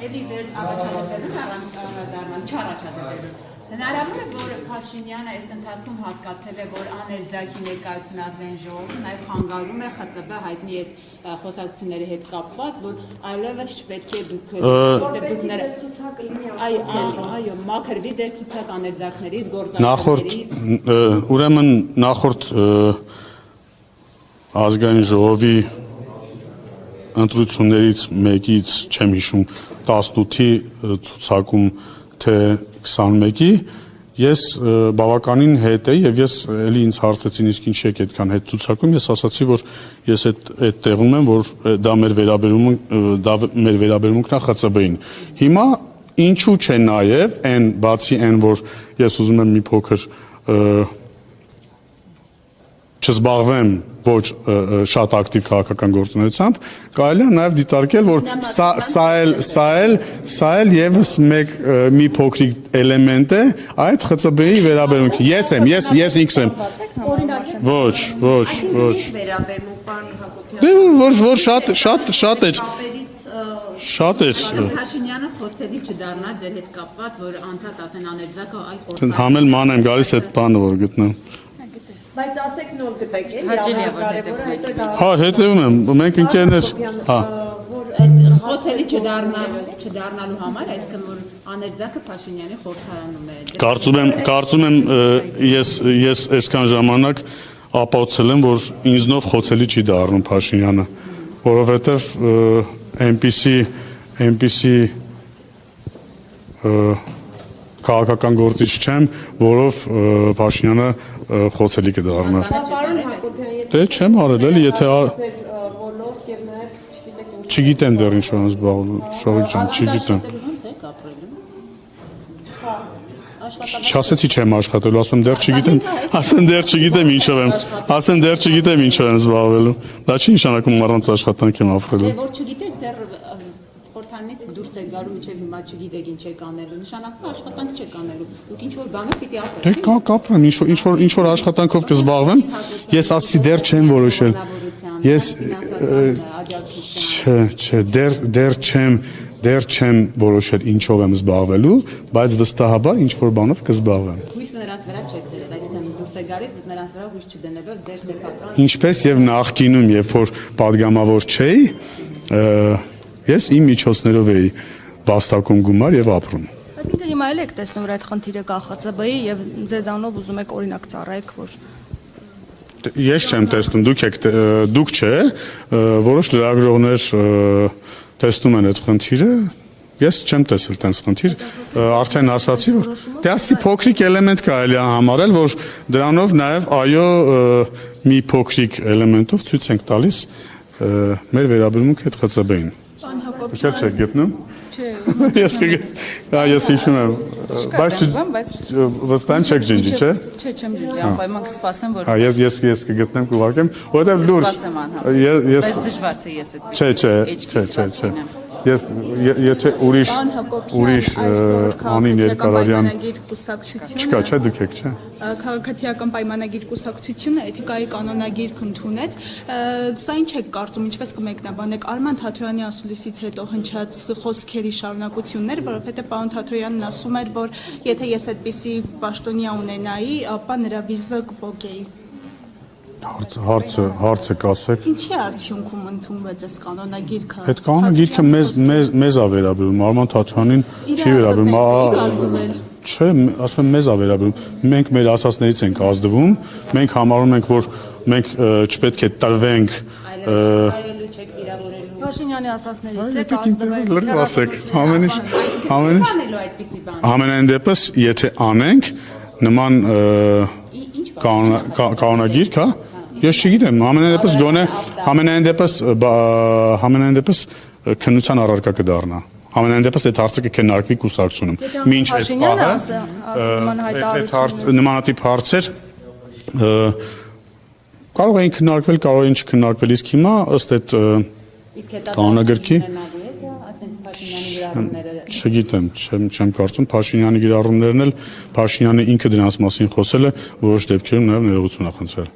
էլի ձեր առաջադեպերում առանց չառաջադեպերում։ Հնարավոր է, որ Փաշինյանը այս ընթացքում հասկացել է, որ աներձակի ներկայություն ազգային ժողովում նաև խանգարում է ԽԾԲ հայտնի այդ խոսակցությունների հետ կապված, որ այլևս չպետք է դուք այո, մաքրվի ձեր ցուցակ աներձակներից, գործընկերներից։ Ուրեմն նախորդ ազգային ժողովի ընտրություններից մեկից չեմ հիշում 18-ի ցուցակում թե 21-ի ես բավականին հետ էի եւ ես էլի ինձ հարցեցին իսկ ինչի եք այդքան հետ ցուցակում ես ասացի որ ես այդ տեղում եմ որ դա մեր վերաբերմունքն է ԽԾԲ-ին հիմա ինչու՞ չէ նաեւ այն բացի այն որ ես ուզում եմ մի փոքր չզբաղվեմ ոչ շատ ակտիվ քաղաքական գործունեությամբ, կարելի է նաև դիտարկել, որ սա էլ եւս մի փոքրիկ էլեմենտ է այդ ԽԾԲ-ի վերաբերմունքի։ Ես ինքս եմ։ Ոչ։ Որ շատ է։ Փաշինյանը խոցելի չդառնա ձեր հետ կապված, որ անդադ ասեն աներձակը այ խորտ։ Համել ման եմ գալիս այդ բանը որ գտնեմ։ Բայց ասեք նոր գտեք, էլի ամենակարևորը Հա, հետևում եմ, մենք ընկերներ, հա։ Որ այդ խոցելի չդառնալու համար, այսինքն որ աներձակը Փաշինյանի խորհրդարանում է։ Կարծում եմ ես այսքան ժամանակ ապացուցել եմ, որ ինձնով խոցելի չի դառնում Փաշինյանը, որովհետև այնպիսի քաղաքական գործիչ չեմ, որով Փաշինյանը խոցելի կդառնա։ Դե չեմ արել, էլի եթե չգիտեմ դեռ ինչ որ զբաղվում, Շողիկ ջան, չգիտեմ։ Չասեցի չեմ աշխատելու, ասում դեռ չգիտեմ ինչով եմ զբաղվելու։ Դա չի նշանակում առանց աշխատանք եմ ապրելու։ Որ չգիտեք դեռ խորհրդանից դուրս եք գալու միջև հիմա չգիտեք ինչ եք անելու, նշանակում աշխատանք չեք անելու, դուք ինչ որ բանով պիտի ապրեք։ Դե կապրեմ, ինչ որ աշխատանքով կզբաղվեմ, ես ասացի դեռ չեմ որոշել։ Ես դեռ չեմ որոշել ինչով եմ զբաղվելու, բայց վստահաբար ինչ որ բանով կզբաղվեմ։ Հույսը նրանց վրա չեք դրել, այսինքն դուրս եք գալիս նրանց վրա հույս չդնելով ձեր սեփական։ Ինչպես եւ նախկինում, երբ որ падգամավոր չէի, ես իմ միջոցներով էի վաստակում գումար եւ ապրում։ Այսինքն հիմա էլ եք տեսնում որ այդ խնդիրը կա ԽԾԲ-ի եւ ձեզանով ուզում եք օրինակ ծառայեք, որ Ես չեմ տեսնում, դուք չէ, որոշ լրագրողներ տեսնում են այդ խնդիրը, ես չեմ տեսել տենց խնդիր, արդեն ասացի, որ դե ասի փոքրիկ էլեմենտ կարելի է համարել, որ դրանով նաև այո մի փոքրիկ էլեմենտով ցույց ենք տալիս մեր վերաբերմունքը այդ ԽԾԲ-ին։ Եկել չեք գտնում։ Ես հիշում եմ, բայց վստահ չեք ջնջի, չէ։ Չէ, չեմ ջնջի, անպայման կսպասեմ, որ Ես կգտնեմ կուղարկեմ, որովհետև լուրջ։ Բայց դժվար թե ես այդպես։ Չէ։ Եթե ուրիշ Անին Երկարարյան չկա, չէ, դուք եք, չէ։ Քաղաքացիական պայմանագիր կուսակցությունը էթիկայի կանոնագիր ընդունեց, սա ինչ եք կարծում, ինչպես կմեկնաբանեք Արման Թաթոյանի ասուլիսից հետո հնչած խոսքերի շարունակություններ, որովհետև պարոն Թաթոյանն ասում էր, որ եթե ես այդպիսի պաշտոնյա ունենայի, ապա նրա վիզը կփոկեի։ Հարցը կասեք։ Ինչի արդյունքում ընդունվեց այս կանոնագիրքը։ Այդ կանոնագիրքը մեզ է վերաբերում, Արման Թաթոյանին չի վերաբերում։ Չէ, ասում եմ մեզ է վերաբերում։ Մենք մեր ասածներից ենք ազդվում, մենք համարում ենք, որ մենք չպետք է տրվենք Փաշինյանի ասածներից եք ազդվել։ Լրիվ ասեք, ամենայն դեպս, եթե անենք նման կանոնագիրք, հա, ես չգիտեմ, ամենայն դեպս քննության առարկա կդառնա։ Ամենայն դեպս այդ հարցը կքննարկվի կուսակցությունում։ Մինչ այդ պահը նմանատիպ հարցեր կարող էին քննարկվել, կարող էին չքննարկվել, իսկ հիմա ըստ այդ կանոնագրքի չգիտեմ, չեմ կարծում Փաշինյանի գրառումներն էլ Փաշինյանը ինքը դրանց մասին խոսել է, որոշ դեպքերում նաև ներողություն է խնդրել։